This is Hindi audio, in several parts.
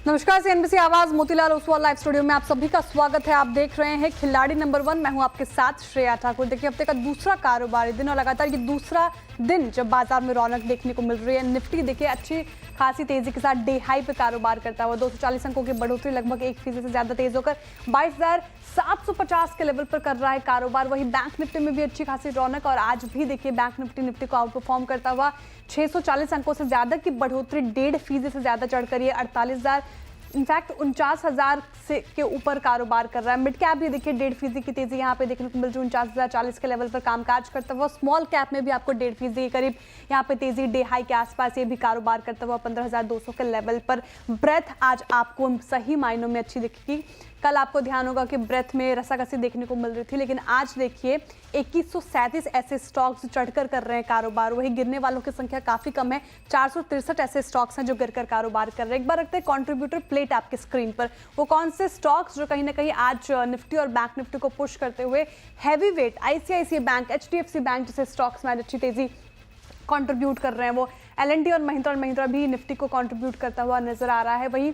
नमस्कार, सीएनबीसी आवाज मोतीलाल ओसवाल लाइव स्टूडियो में आप सभी का स्वागत है। आप देख रहे हैं खिलाड़ी नंबर 1। मैं हूं आपके साथ श्रेया ठाकुर। देखिए, हफ्ते का दूसरा कारोबारी दिन और लगातार ये दूसरा दिन जब बाजार में रौनक देखने को मिल रही है। निफ्टी देखिए अच्छी खासी तेजी के साथ डे हाई पे कारोबार करता हुआ 240 अंकों की बढ़ोतरी, लगभग 1% से ज्यादा तेज होकर 22,750 के लेवल पर कर रहा है कारोबार। वहीं बैंक निफ्टी में भी अच्छी खासी रौनक और आज भी देखिए बैंक निफ्टी को आउट परफॉर्म करता हुआ 640 अंकों से ज्यादा की बढ़ोतरी, 1.5% से ज्यादा चढ़कर ये 48,000 इनफैक्ट 49,000 से के ऊपर कारोबार कर रहा है। मिड कैप भी देखिए 1.5% की तेजी यहाँ पे देखने को मिल रही है, 49,040 के लेवल पर कामकाज करता हुआ। स्मॉल कैप में भी आपको 1.5% के करीब यहाँ पे तेजी, डे हाई के आसपास ये भी कारोबार करता हुआ 15,200 के लेवल पर। ब्रेथ आज आपको सही मायनों में अच्छी दिखेगी। कल आपको ध्यान होगा कि ब्रेथ में रसाकसी देखने को मिल रही थी, लेकिन आज देखिए 2137 ऐसे स्टॉक्स चढ़कर कर रहे हैं कारोबार। वही गिरने वालों की संख्या काफी कम है, 463 ऐसे स्टॉक्स हैं जो गिरकर कारोबार कर रहे हैं। एक बार रखते हैं कंट्रीब्यूटर प्लेट आपके स्क्रीन पर, वो कौन से स्टॉक्स जो कहीं ना कहीं आज निफ्टी और बैंक निफ्टी को पुश करते हुए heavy weight ICICI bank, HDFC bank जैसे स्टॉक्स में अच्छी तेजी कंट्रीब्यूट कर रहे हैं। वो एल&टी और महिंद्रा भी निफ्टी को कंट्रीब्यूट करता हुआ नजर आ रहा है। वहीं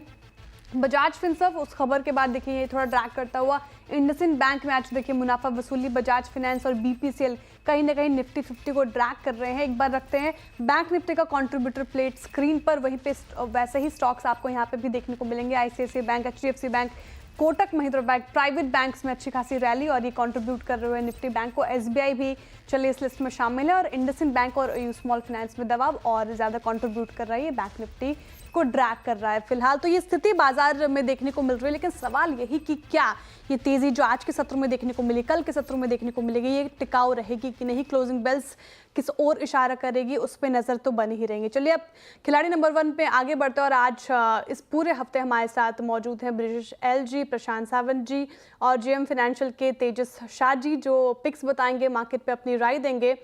बजाज फिनसर्व उस खबर के बाद देखिए ये थोड़ा ड्रैग करता हुआ। इंडसइंड बैंक में आज देखिए मुनाफा वसूली, बजाज फाइनेंस और बीपीसीएल कहीं ना कहीं निफ्टी 50 को ड्रैग कर रहे हैं। एक बार रखते हैं बैंक निफ्टी का कंट्रीब्यूटर प्लेट स्क्रीन पर, वहीं पे वैसे ही स्टॉक्स आपको यहाँ पे भी देखने को मिलेंगे। ICICI bank, HDFC bank, Kotak Mahindra bank, private banks में अच्छी खासी रैली और ये कंट्रीब्यूट कर रहे हुए निफ्टी बैंक को। एसबीआई भी चलिए इस लिस्ट में शामिल है और इंडसइंड बैंक और यू स्मॉल फाइनेंस में दबाव और ज्यादा कंट्रीब्यूट कर रही है, बैंक निफ्टी को ड्रैग कर रहा है। फिलहाल तो ये स्थिति बाजार में देखने को मिल रही है, लेकिन सवाल यही कि क्या ये तेजी जो आज के सत्र में देखने को मिली, कल के सत्र में देखने को मिलेगी, ये टिकाऊ रहेगी कि नहीं, क्लोजिंग बेल्स किस ओर इशारा करेगी, उस पर नजर तो बनी ही रहेंगी। चलिए अब खिलाड़ी नंबर 1 पे आगे बढ़ते हैं और आज इस पूरे हफ्ते हमारे साथ मौजूद हैं ब्रिजेश एल जी, प्रशांत सावंत जी और जेएम फाइनेंशियल के तेजस शाह जी, जो पिक्स बताएंगे, मार्केट पे अपनी राय देंगे।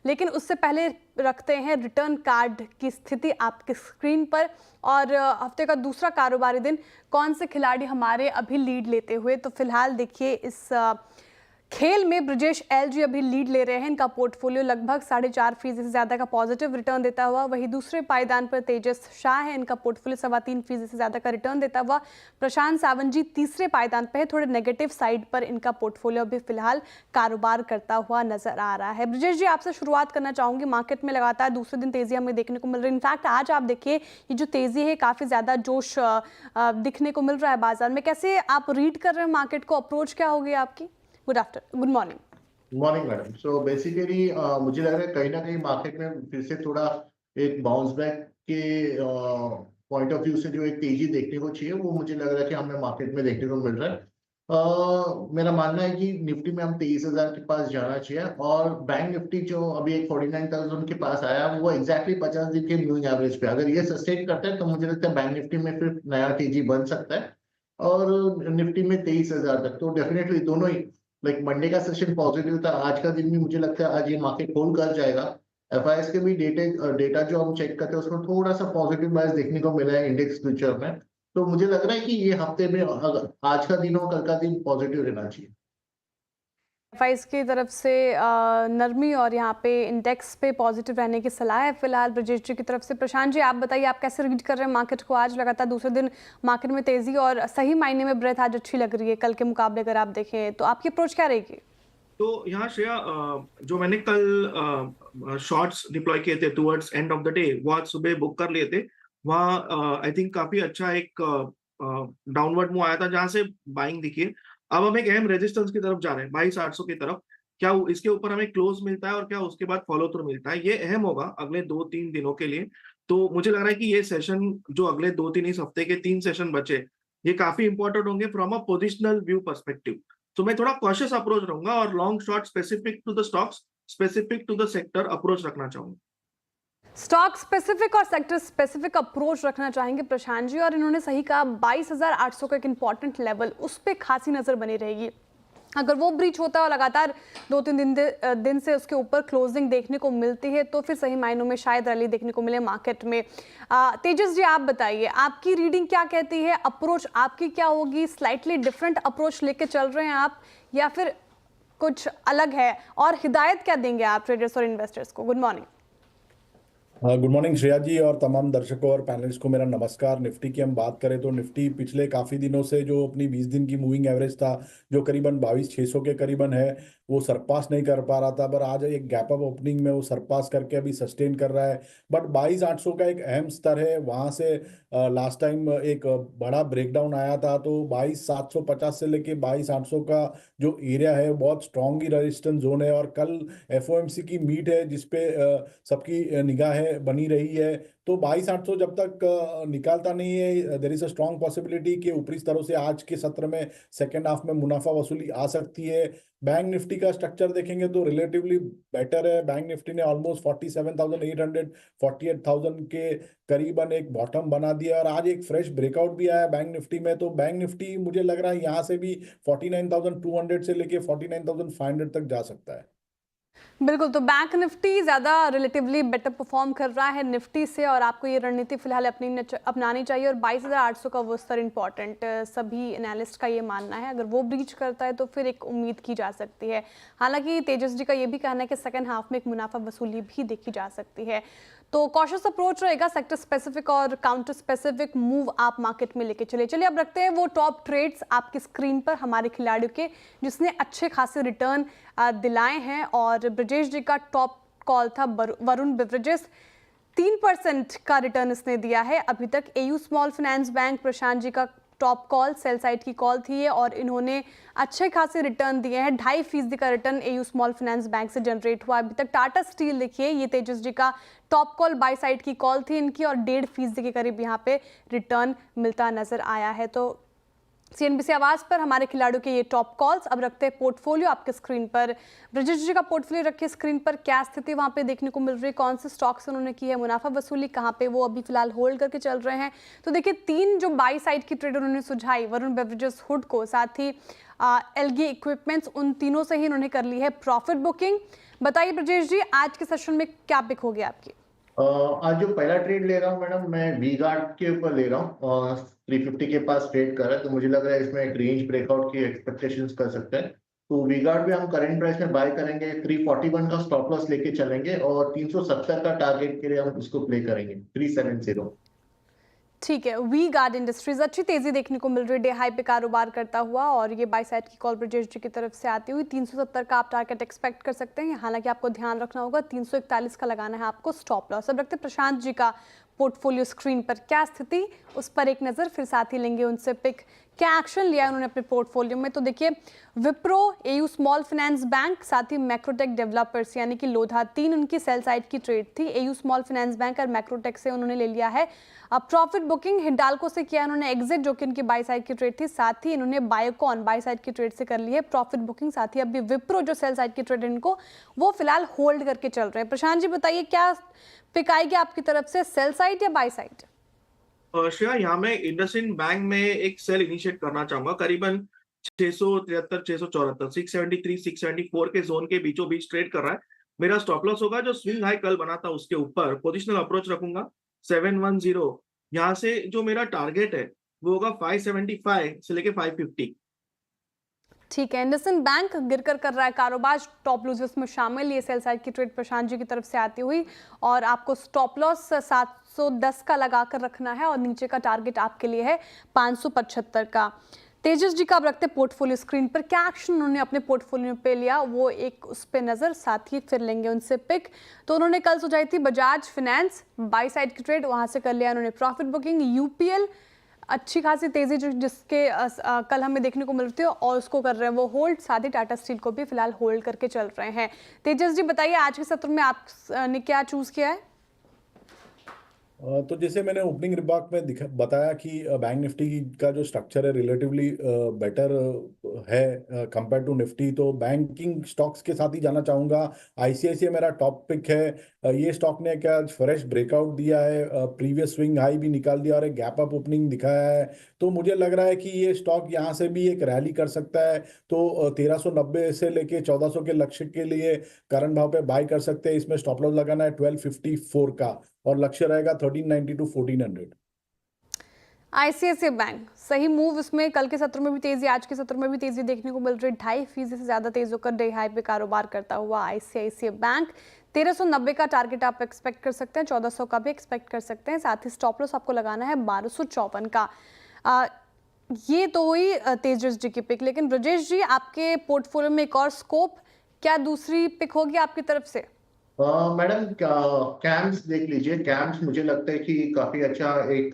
लेकिन उससे पहले रखते हैं रिटर्न कार्ड की स्थिति आपके स्क्रीन पर और हफ्ते का दूसरा कारोबारी दिन कौन से खिलाड़ी हमारे अभी लीड लेते हुए। तो फिलहाल देखिए इस खेल में ब्रिजेश एल जी अभी लीड ले रहे हैं। इनका पोर्टफोलियो लगभग 4.5% से ज्यादा का पॉजिटिव रिटर्न देता हुआ। वहीं दूसरे पायदान पर तेजस शाह है, इनका पोर्टफोलियो 3.25% से ज्यादा का रिटर्न देता हुआ। प्रशांत सावंत जी तीसरे पायदान पर है, थोड़े नेगेटिव साइड पर इनका पोर्टफोलियो अभी फिलहाल कारोबार करता हुआ नजर आ रहा है। ब्रिजेश जी, आपसे शुरुआत करना चाहूंगी। मार्केट में लगातार दूसरे दिन तेजी हमें देखने को मिल रही है। इनफैक्ट आज आप देखिए ये जो तेजी है काफी ज्यादा जोश दिखने को मिल रहा है बाजार में। कैसे आप रीड कर रहे हैं मार्केट को, अप्रोच क्या होगी आपकी? Good morning madam. So basically मुझे लग रहा है कहीं ना कहीं मार्केट में फिर से थोड़ा एक बाउंस बैक के पॉइंट ऑफ व्यू से जो एक तेजी देखने को चाहिए, वो मुझे लग रहा है कि हमें मार्केट में देखने को मिल रहा है। मेरा मानना है कि निफ्टी में हम 23,000 के पास जाना चाहिए और बैंक निफ्टी जो अभी एक 49,000 के पास आया, वो एग्जैक्टली 50 दिन के मूविंग एवरेज पे अगर ये सस्टेन करता है तो मुझे लगता है बैंक निफ्टी में फिर नया तेजी बन सकता है और निफ्टी में 23,000 तक। तो डेफिनेटली दोनों ही, लाइक मंडे का सेशन पॉजिटिव था, आज का दिन भी मुझे लगता है आज ये मार्केट होल्ड कर जाएगा। एफआईएस के भी डेटा जो हम चेक करते हैं उसमें थोड़ा सा पॉजिटिव बायस देखने को मिला है इंडेक्स फ्यूचर में। तो मुझे लग रहा है कि ये हफ्ते में आज का दिन और कल का दिन पॉजिटिव रहना चाहिए। एफआईएस की तरफ से नरमी और यहाँ पे इंडेक्स पे पॉजिटिव रहने की सलाह है फिलहाल ब्रजेश जी की तरफ से। प्रशांत जी, आप बताइए आप कैसे रीड कर रहे हैं मार्केट को? आज लगातार दूसरे दिन मार्केट में तेजी और सही मायने में ब्रेथ आज अच्छी लग रही है कल के मुकाबले अगर आप देखें तो, आपकी अप्रोच क्या रहेगी? तो यहाँ श्रेया, जो मैंने कल शॉर्ट्स डिप्लॉय किए थे towards end of the day, वो आज सुबह बुक कर लिए थे। वहाँ आई थिंक काफी अच्छा एक डाउनवर्ड मूव आया था जहां से बाइंग दिखी है। अब हम एक अहम रेजिस्टेंस की तरफ जा रहे हैं, 22,800 की तरफ। क्या इसके ऊपर हमें क्लोज मिलता है और क्या उसके बाद फॉलो थ्रू मिलता है, ये अहम होगा अगले 2-3 दिनों के लिए। तो मुझे लग रहा है कि ये सेशन जो अगले 2-3 इस हफ्ते के 3 सेशन बचे, ये काफी इंपॉर्टेंट होंगे from a positional view perspective. तो मैं थोड़ा कॉशियस अप्रोच रहूंगा और long short specific to the stocks, specific to the sector approach रखना चाहूंगा। स्टॉक स्पेसिफिक और सेक्टर स्पेसिफिक अप्रोच रखना चाहेंगे प्रशांत जी, और इन्होंने सही कहा 22,800 का एक इंपॉर्टेंट लेवल, उस पर खासी नजर बनी रहेगी। अगर वो ब्रीच होता है और लगातार 2-3 दिन से उसके ऊपर क्लोजिंग देखने को मिलती है तो फिर सही मायनों में शायद रैली देखने को मिले मार्केट में। तेजस जी, आप बताइए आपकी रीडिंग क्या कहती है, अप्रोच आपकी क्या होगी? स्लाइटली डिफरेंट अप्रोच लेके चल रहे हैं आप या फिर कुछ अलग है, और हिदायत क्या देंगे आप ट्रेडर्स और इन्वेस्टर्स को? Good morning. Good morning Shreya ji और तमाम दर्शकों और पैनलिस्ट को मेरा नमस्कार। निफ्टी की हम बात करें तो निफ्टी पिछले काफ़ी दिनों से जो अपनी 20 दिन की मूविंग एवरेज था जो करीबन 22,600 के करीबन है वो सरपास नहीं कर पा रहा था, पर आज एक गैप अप ओपनिंग में वो सरपास करके अभी सस्टेन कर रहा है। बट 22,800 का एक अहम स्तर है, वहाँ से लास्ट टाइम एक बड़ा ब्रेकडाउन आया था, तो 22,750 से लेके 22,800 का जो एरिया है बहुत स्ट्रॉन्ग ही रेजिस्टेंस जोन है। और कल एफओएमसी की मीट है जिसपे सबकी निगाहें बनी रही है। तो 22,800 जब तक निकालता नहीं है, there is a strong possibility कि ऊपरी स्तरों से आज के सत्र में सेकेंड हाफ में मुनाफा वसूली आ सकती है। बैंक निफ्टी का स्ट्रक्चर देखेंगे तो रिलेटिवली बेटर है। बैंक निफ्टी ने ऑलमोस्ट 47,800 48,000 के करीबन एक बॉटम बना दिया और आज एक फ्रेश ब्रेकआउट भी आया बैंक निफ्टी में। तो बैंक निफ्टी मुझे लग रहा है यहाँ से भी 49,200 से लेके 49,500 तक जा सकता है। बिल्कुल, तो बैंक निफ्टी ज़्यादा रिलेटिवली बेटर परफॉर्म कर रहा है निफ्टी से और आपको ये रणनीति फिलहाल अपनानी चाहिए। और 22,800 का वो स्तर इंपॉर्टेंट सभी एनालिस्ट का ये मानना है, अगर वो ब्रीच करता है तो फिर एक उम्मीद की जा सकती है। हालांकि तेजस जी का ये भी कहना है कि सेकेंड हाफ में एक मुनाफा वसूली भी देखी जा सकती है। तो कॉशियस अप्रोच रहेगा, सेक्टर स्पेसिफिक और काउंटर स्पेसिफिक मूव आप मार्केट में लेके चलिए। अब रखते हैं वो टॉप ट्रेड्स आपकी स्क्रीन पर हमारे खिलाड़ियों के जिसने अच्छे खासे रिटर्न दिलाए हैं। और ब्रजेश जी का टॉप कॉल था वरुण बेवरेजेस, 3% का रिटर्न इसने दिया है अभी तक। AU small finance bank Prashant ji का टॉप कॉल सेल साइड की कॉल थी ये और इन्होंने अच्छे खासे रिटर्न दिए हैं। 2.5% का return AU small finance bank से जनरेट हुआ अभी तक। टाटा स्टील देखिए, ये तेजस जी का टॉप कॉल बाय साइड की कॉल थी इनकी और 1.5% के करीब यहाँ पे रिटर्न मिलता नजर आया है। तो सीएनबीसी आवाज पर हमारे खिलाड़ियों के ये टॉप कॉल्स। अब रखते हैं पोर्टफोलियो आपके स्क्रीन पर। ब्रजेश जी का पोर्टफोलियो रखिए स्क्रीन पर, क्या स्थिति वहां पे देखने को मिल रही है, कौन से स्टॉक्स उन्होंने की है मुनाफा वसूली, कहां पे वो अभी फिलहाल होल्ड करके चल रहे हैं। तो देखिए 3 जो बाई साइड की ट्रेड उन्होंने सुझाई, वरुण बेवरेजेस, हुड को, साथ ही एलगी इक्विपमेंट्स, उन तीनों से ही उन्होंने कर ली है प्रॉफिट बुकिंग। बताइए ब्रजेश जी, आज के सेशन में क्या पिक हो गया आपकी? आज जो पहला ट्रेड ले रहा हूँ मैडम, मैं वी गार्ड के ऊपर ले रहा हूँ। 350 के पास ट्रेड कर रहा है, तो मुझे लग रहा है इसमें एक रेंज ब्रेकआउट की एक्सपेक्टेशंस कर सकते हैं। तो वी गार्ड भी हम करंट प्राइस में बाय करेंगे, 341 का स्टॉप लॉस लेके चलेंगे और 370 का टारगेट के लिए हम इसको प्ले करेंगे, 370। ठीक है, वी गार्ड इंडस्ट्रीज अच्छी तेजी देखने को मिल रही है, डे हाई पे कारोबार करता हुआ और ये बाय साइड की कॉल ब्रजेश जी की तरफ से आती हुई 370 का आप टारगेट एक्सपेक्ट कर सकते हैं। हालांकि आपको ध्यान रखना होगा 341 का लगाना है आपको स्टॉप लॉस। अब रखते हैं प्रशांत जी का पोर्टफोलियो स्क्रीन पर, क्या स्थिति उस पर एक नज़र, फिर साथ ही लेंगे उनसे पिक, क्या एक्शन लिया उन्होंने अपने पोर्टफोलियो में। तो देखिए Wipro, AU small finance bank, साथ ही मैक्रोटेक डेवलपर्स यानी कि लोधा, 3 उनकी सेल साइड की ट्रेड थी। एयू स्मॉल फाइनेंस बैंक और मैक्रोटेक से उन्होंने ले लिया है अब प्रॉफिट बुकिंग। हिंडाल्को से किया उन्होंने एग्जिट जो कि इनकी बाई साइड की ट्रेड थी, साथ ही इन्होंने बायोकॉन बाई साइड की ट्रेड से कर ली है प्रॉफिट बुकिंग। साथ ही अभी विप्रो जो सेल साइड की ट्रेड इनको वो फिलहाल होल्ड करके चल रहे हैं। प्रशांत जी बताइए, क्या पिक आएगी आपकी तरफ से, सेल साइड या बाई साइड? श्रेया, यहाँ मैं इंडसइंड बैंक में एक सेल इनिशिएट करना चाहूंगा, करीबन 673 674 673 674 के जोन के बीचों बीच ट्रेड कर रहा है। मेरा स्टॉप लॉस होगा जो स्विंग हाई कल बना था उसके ऊपर, पोजिशनल अप्रोच रखूंगा 710। यहाँ से जो मेरा टारगेट है वो होगा 575 से लेके 550। ठीक है, इंडसइंड बैंक गिरकर कर रहा है कारोबार, टॉप लूजर्स में शामिल। ये सेल साइड की ट्रेड प्रशांत जी की तरफ से आती हुई और आपको स्टॉप लॉस 710 का लगाकर रखना है और नीचे का टारगेट आपके लिए है 575 का। तेजस जी का अब रखते पोर्टफोलियो स्क्रीन पर, क्या एक्शन उन्होंने अपने पोर्टफोलियो पे लिया वो एक उस पर नजर, साथ ही फिर लेंगे उनसे पिक। तो उन्होंने कल सुझाई थी बजाज फाइनेंस, बाई साइड की ट्रेड, वहां से कर लिया उन्होंने प्रॉफिट बुकिंग। यूपीएल अच्छी खासी तेजी जिसके कल हमें देखने को मिल रही थी और उसको कर रहे हैं वो होल्ड, साथ ही टाटा स्टील को भी फिलहाल होल्ड करके चल रहे हैं। तेजस जी बताइए, आज के सत्र में आपने क्या चूज किया है? तो जैसे मैंने ओपनिंग रिमार्क में बताया कि बैंक निफ्टी का जो स्ट्रक्चर है रिलेटिवली बेटर है कंपेयर टू निफ्टी, तो बैंकिंग स्टॉक्स के साथ ही जाना चाहूँगा। आईसीआईसीआई मेरा टॉप पिक है। ये स्टॉक ने क्या फ्रेश ब्रेकआउट दिया है, प्रीवियस स्विंग हाई भी निकाल दिया और एक गैप अप ओपनिंग दिखाया है। तो मुझे लग रहा है कि ये स्टॉक यहाँ से भी एक रैली कर सकता है। तो 1390 से लेके 1400 के लक्ष्य के लिए करंट भाव पे बाय कर सकते हैं। इसमें स्टॉप लॉस लगाना है 1254 का और लक्ष्य रहेगा 1390 टू 1400। आईसीआईसीआई बैंक सही मूव, इसमें कल के सत्र में भी तेजी, आज के सत्र में भी तेजी देखने को मिल रही है। 2.5% से ज्यादा तेज होकर डे हाई पे कारोबार करता हुआ आईसीआईसीआई बैंक 1390 का टारगेट आप एक्सपेक्ट कर सकते हैं, 1400 का भी एक्सपेक्ट कर सकते हैं। साथ ही स्टॉप लॉस आपको लगाना है 1254 का। ये तो हुई तेजस जी की पिक, लेकिन ब्रजेश जी आपके पोर्टफोलियो में एक और स्कोप, क्या दूसरी पिक होगी आपकी तरफ से? मैडम कैम्स देख लीजिए। कैम्स मुझे लगता है कि काफी अच्छा एक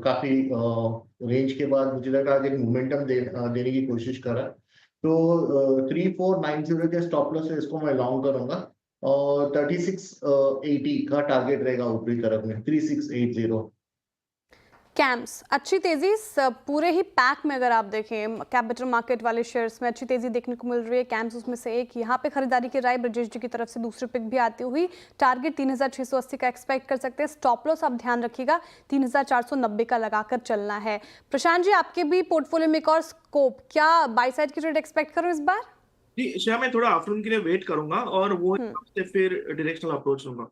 काफी रेंज के बाद मुझे लग रहा है एक मोमेंटम देने की कोशिश कर रहा है। तो 3490 के स्टॉप लॉस से इसको मैं लॉन्ग करूंगा और 3680 का टारगेट रहेगा ऊपरी तरफ में, 3680। कैम्स अच्छी तेजी पूरे ही पैक में अगर आप देखें कैपिटल मार्केट वाले शेयर्स में अच्छी तेजी देखने को मिल रही है। कैम्स उसमें से एक, यहाँ पे खरीदारी की राय ब्रजेश जी की तरफ से दूसरी पिक भी आती हुई। टारगेट 3680 का एक्सपेक्ट कर सकते हैं। स्टॉप लॉस आप ध्यान रखिएगा 3490 का लगाकर चलना है। प्रशांत जी आपके भी पोर्टफोलियो में एक और स्कोप, क्या बाई साइड की ट्रेड एक्सपेक्ट करो इस बार? जी श्रेया, मैं थोड़ा आफ्टरनून के लिए वेट करूंगा और वो हिसाब से फिर डायरेक्शनल अप्रोच लूंगा।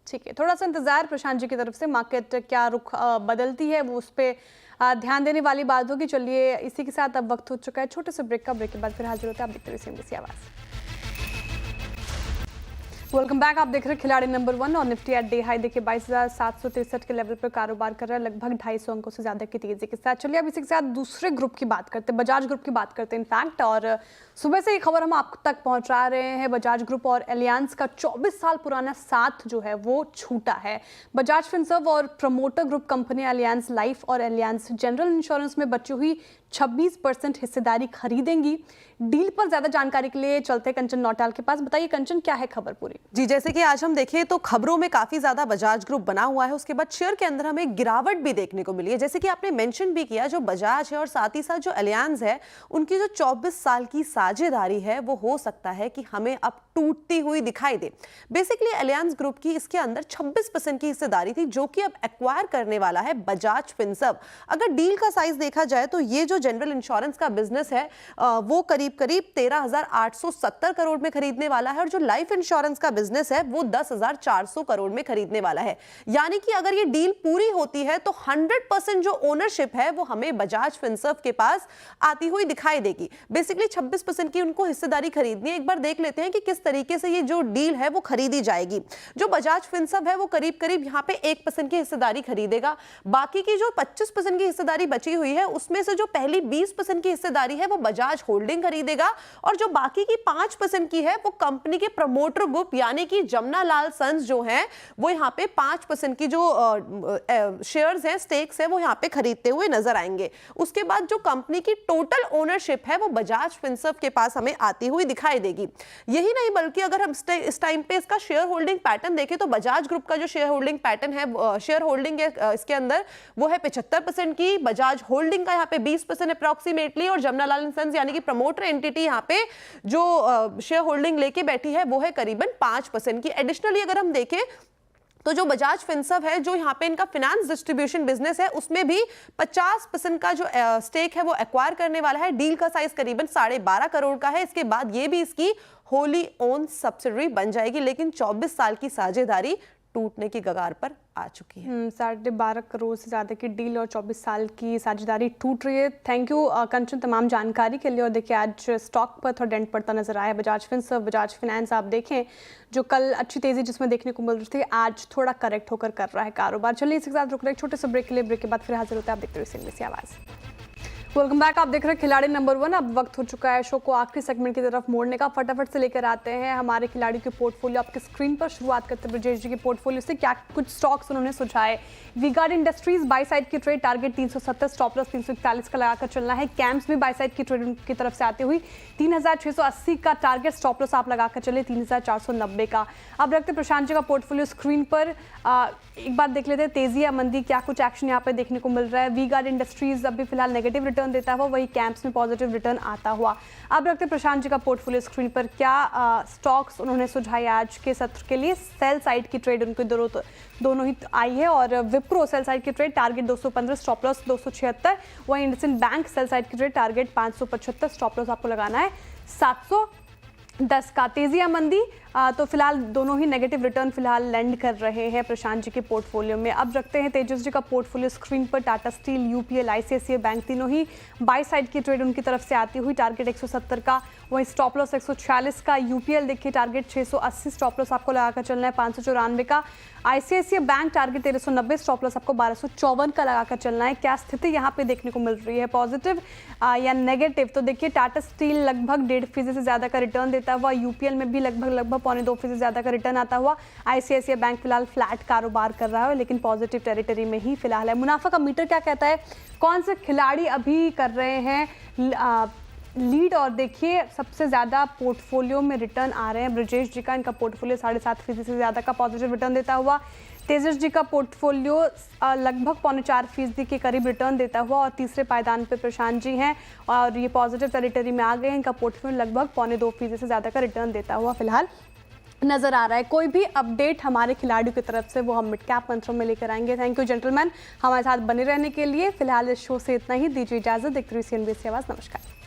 ठीक है, थोड़ा सा इंतजार प्रशांत जी की तरफ से, मार्केट क्या रुख बदलती है वो उस पर ध्यान देने वाली बात होगी। चलिए इसी के साथ अब वक्त हो चुका है छोटे से ब्रेक का। ब्रेक के बाद फिर हाजिर होते हैं, आप देखते रहिए CNBC आवाज। वेलकम बैक, आप देख रहे हैं खिलाड़ी नंबर 1 और निफ्टी एट डे हाई देखिए 22,763 के लेवल पर कारोबार कर रहा है, लगभग 250 अंकों से ज्यादा की तेजी के साथ। चलिए अब इसी के साथ दूसरे ग्रुप की बात करते हैं, बजाज ग्रुप की बात करते हैं इनफैक्ट। और सुबह से ये खबर हम आप तक पहुंचा रहे हैं, बजाज ग्रुप और एलियांस का 24 साल पुराना साथ जो है वो छूटा है। बजाज फिनसर्व और promoter group company Alliance life और एलियांस जनरल इंश्योरेंस में बची हुई 26% हिस्सेदारी खरीदेंगी। डील पर ज्यादा जानकारी के लिए चलते हैं कंचन नौटाल के पास। बताइए कंचन, क्या है खबर पूरी? जी, जैसे कि आज हम देखें तो खबरों में काफी ज्यादा बजाज ग्रुप बना हुआ है, उसके बाद शेयर के अंदर हमें गिरावट भी देखने को मिली है। जैसे कि आपने मेंशन भी किया, जो बजाज है और साथ ही साथ जो एलियांस है, उनकी जो 24 साल की साझेदारी है वो हो सकता है कि हमें अब टूटती हुई दिखाई दे। बेसिकली एलियांस ग्रुप की इसके अंदर 26% की हिस्सेदारी थी, जो कि अब एक्वायर करने वाला है बजाज फिनसर्व। अगर डील का साइज देखा जाए तो ये जो जनरल इंश्योरेंस का बिजनेस है वो करीब 13,870 करोड़ में खरीदने वाला है और जो लाइफ इंश्योरेंस का बिजनेस है वो 10,400 करोड़ में खरीदने वाला है। यानी कि अगर ये डील पूरी होती है तो 100% जो ओनरशिप है वो हमें बजाज फिनसर्व के पास आती हुई दिखाई देगी। बेसिकली 26% की उनको हिस्सेदारी खरीदनी है। एक बार देख लेते हैं कि किस तरीके से ये जो डील है वो खरीदी जाएगी। जो बजाज फिनसर्व है वो करीब करीब यहाँ पे 1% की हिस्सेदारी खरीदेगा। बाकी की जो 25% की हिस्सेदारी बची हुई है उसमें से जो पहली 20% की हिस्सेदारी है वो बजाज होल्डिंग खरीदेगा और जो बाकी की 5% की है वो कंपनी के प्रमोटर ग्रुप यानी कि जमुना लाल सन्स जो हैं वो यहाँ पे 5% की जो शेयर्स हैं, स्टेक्स है, वो यहाँ पे खरीदते हुए नजर आएंगे। उसके बाद जो कंपनी की टोटल ओनरशिप है वो बजाज फिनसर्व के पास हमें आती हुई दिखाई देगी। यही नहीं बल्कि अगर हम इस टाइम पे इसका शेयर होल्डिंग पैटर्न देखें तो बजाज ग्रुप का जो शेयर होल्डिंग पैटर्न है, शेयर होल्डिंग है इसके अंदर वो है 75% की, बजाज होल्डिंग का यहाँ पे 20% अप्रॉक्सीमेटली और जमुना लाल सन्स यानी कि प्रमोटर एंटिटी यहाँ पे जो शेयर होल्डिंग लेके बैठी है वो है करीबन 5% की। एडिशनली अगर हम देखें तो जो बजाज फिनसर्व है, जो यहाँ पे इनका फाइनेंस डिस्ट्रीब्यूशन बिजनेस है, उसमें भी 50% का जो स्टेक है वो एक्वायर करने वाला है। डील का साइज करीबन 12.5 करोड़ का है। इसके बाद ये भी इसकी होली ओन सब्सिडरी बन जाएगी, लेकिन 24 साल की साझेदारी टूटने की कगार पर आ चुकी है। 12.5 करोड़ से ज़्यादा की डील और 24 साल की साझेदारी टूट रही है। थैंक यू कंचन तमाम जानकारी के लिए। और देखिए आज स्टॉक पर थोड़ा डेंट पड़ता नजर आया। बजाज फिनसर्व, बजाज फाइनेंस आप देखें जो कल अच्छी तेजी जिसमें देखने को मिल रही थी, आज थोड़ा करेक्ट होकर कर रहा है कारोबार। चलिए इसके साथ रुक रहे एक छोटे से ब्रेक के लिए। ब्रेक के बाद फिर हाजिर होते हैं, आप देखते रहिए CNBC आवाज़। वेलकम बैक, आप देख रहे हैं खिलाड़ी नंबर 1। अब वक्त हो चुका है शो को आखिरी सेगमेंट की तरफ मोड़ने का। फटाफट से लेकर आते हैं हमारे खिलाड़ी के पोर्टफोलियो आपके स्क्रीन पर। शुरुआत करते हैं ब्रजेश जी के पोर्टफोलियो से। क्या कुछ स्टॉक्स उन्होंने सुझाए? वी-गार्ड इंडस्ट्रीज बाई साइड की ट्रेड, टारगेट 370, स्टॉप लॉस 341 का लगाकर चलना है। कैम्स में बाई साइड की ट्रेड की तरफ से आती हुई 3680 का टारगेट, स्टॉप लॉस आप लगाकर चले 3490 का। अब रखते प्रशांत जी का पोर्टफोलियो स्क्रीन पर। एक बात देख लेते हैं तेजी या मंदी, क्या कुछ एक्शन यहाँ पे देखने को मिल रहा है। वी-गार्ड इंडस्ट्रीज अभी फिलहाल नेगेटिव रिटर्न देता हुआ, वही कैंप्स में पॉजिटिव रिटर्न आता हुआ। अब रखते प्रशांत जी का पोर्टफोलियो स्क्रीन पर। क्या स्टॉक्स उन्होंने सुझाए आज के सत्र के लिए? सेल साइड की ट्रेड उनके दोनों ही आई है और विप्रो सेल साइड की ट्रेड टारगेट 215, स्टॉप लॉस 276। वही इंडसइंड बैंक सेल साइड की ट्रेड टारगेट 575, स्टॉप लॉस आपको लगाना है 710 का। तेजी या मंदी तो फिलहाल दोनों ही नेगेटिव रिटर्न फिलहाल लैंड कर रहे हैं प्रशांत जी के पोर्टफोलियो में। अब रखते हैं तेजस जी का पोर्टफोलियो स्क्रीन पर। Tata steel, UPL, ICICI bank तीनों ही बाय साइड की ट्रेड उनकी तरफ से आती हुई। टारगेट 170 का, वहीं स्टॉप लॉस 146 का। यूपीएल देखिए टारगेट 680, स्टॉप लॉस आपको लगाकर चलना है 594 का। ICICI bank target 1390, stop loss आपको 1254 का लगाकर चलना है। क्या स्थिति यहाँ पे देखने को मिल रही है, पॉजिटिव या नेगेटिव? तो देखिए टाटा स्टील लगभग 1.5% से ज़्यादा का रिटर्न देता हुआ, यूपीएल में भी लगभग 1.25% से ज़्यादा का रिटर्न आता हुआ। आईसीआईसीआई बैंक फिलहाल फ्लैट कारोबार कर रहा है, लेकिन पॉजिटिव टेरिटरी में ही फिलहाल है। मुनाफा का मीटर क्या कहता है, कौन से खिलाड़ी अभी कर रहे हैं लीड? और देखिए सबसे ज़्यादा पोर्टफोलियो में रिटर्न आ रहे हैं ब्रजेश जी का, इनका पोर्टफोलियो 7.5% से ज़्यादा का पॉजिटिव रिटर्न देता हुआ। तेजस जी का पोर्टफोलियो लगभग 4.25% के करीब रिटर्न देता हुआ, और तीसरे पायदान पे प्रशांत जी हैं और ये पॉजिटिव टेरिटरी में आ गए हैं। इनका पोर्टफोलियो लगभग 2.25% से ज़्यादा का रिटर्न देता हुआ फिलहाल नजर आ रहा है। कोई भी अपडेट हमारे खिलाड़ियों की तरफ से वो हम मिड कैप मंत्रों में लेकर आएंगे। थैंक यू जेंटलमैन हमारे साथ बने रहने के लिए। फिलहाल इस शो से इतना ही, दीजिए इजाजत। देखते रहिए CNBC आवाज़। नमस्कार।